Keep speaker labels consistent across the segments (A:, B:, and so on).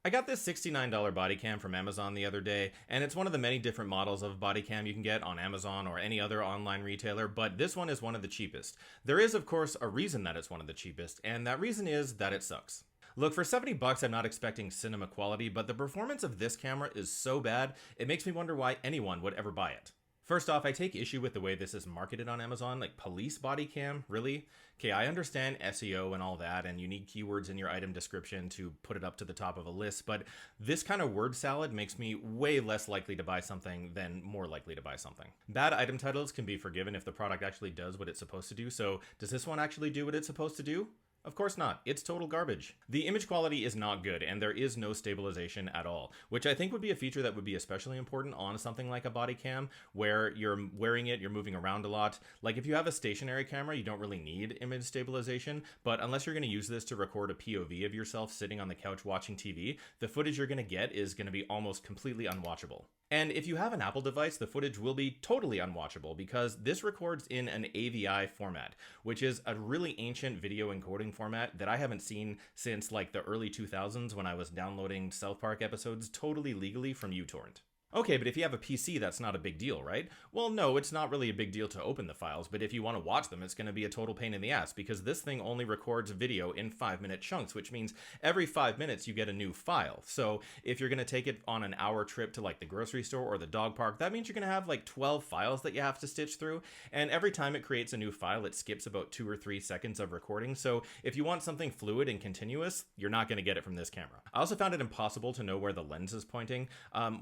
A: I got this $69 body cam from Amazon the other day, and it's one of the many different models of body cam you can get on Amazon or any other online retailer, but this one is one of the cheapest. There is, of course, a reason that it's one of the cheapest, and that reason is that it sucks. Look, for 70 bucks, I'm not expecting cinema quality, but the performance of this camera is so bad, it makes me wonder why anyone would ever buy it. First off, I take issue with the way this is marketed on Amazon, like police body cam, really? Okay, I understand SEO and all that, and you need keywords in your item description to put it up to the top of a list, but this kind of word salad makes me way less likely to buy something than more likely to buy something. Bad item titles can be forgiven if the product actually does what it's supposed to do, so does this one actually do what it's supposed to do? Of course not. It's total garbage. The image quality is not good, and there is no stabilization at all, which I think would be a feature that would be especially important on something like a body cam, where you're wearing it, you're moving around a lot. Like if you have a stationary camera, you don't really need image stabilization, but unless you're going to use this to record a POV of yourself sitting on the couch watching TV, the footage you're going to get is going to be almost completely unwatchable. And if you have an Apple device, the footage will be totally unwatchable because this records in an AVI format, which is a really ancient video encoding format that I haven't seen since like the early 2000s when I was downloading South Park episodes totally legally from uTorrent. Okay, but if you have a PC, that's not a big deal, right? Well, no, it's not really a big deal to open the files, but if you want to watch them, it's going to be a total pain in the ass because this thing only records video in 5-minute chunks, which means every 5 minutes you get a new file. So if you're going to take it on an hour trip to like the grocery store or the dog park, that means you're going to have like 12 files that you have to stitch through. And every time it creates a new file, it skips about 2 or 3 seconds of recording. So if you want something fluid and continuous, you're not going to get it from this camera. I also found it impossible to know where the lens is pointing.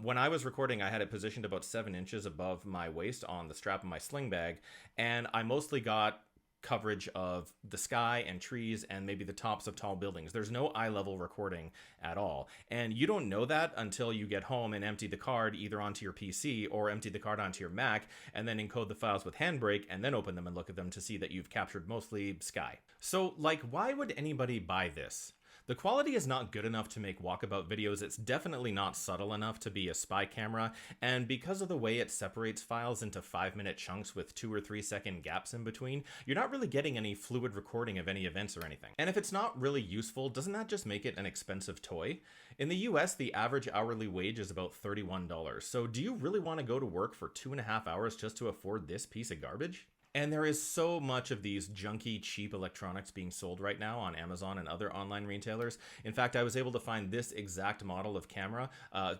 A: When I was recording, I had it positioned about 7 inches above my waist on the strap of my sling bag, and I mostly got coverage of the sky and trees and maybe the tops of tall buildings. There's no eye level recording at all. And you don't know that until you get home and empty the card either onto your PC or empty the card onto your Mac and then encode the files with Handbrake and then open them and look at them to see that you've captured mostly sky. So like, why would anybody buy this? The quality is not good enough to make walkabout videos, it's definitely not subtle enough to be a spy camera, and because of the way it separates files into 5-minute chunks with 2 or 3 second gaps in between, you're not really getting any fluid recording of any events or anything. And if it's not really useful, doesn't that just make it an expensive toy? In the US, the average hourly wage is about $31, so do you really want to go to work for 2.5 hours just to afford this piece of garbage? And there is so much of these junky, cheap electronics being sold right now on Amazon and other online retailers. In fact, I was able to find this exact model of camera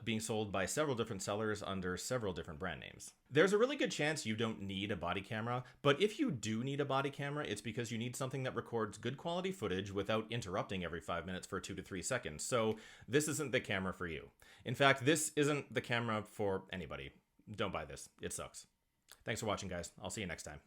A: being sold by several different sellers under several different brand names. There's a really good chance you don't need a body camera, but if you do need a body camera, it's because you need something that records good quality footage without interrupting every 5 minutes for 2 to 3 seconds. So this isn't the camera for you. In fact, this isn't the camera for anybody. Don't buy this. It sucks. Thanks for watching, guys. I'll see you next time.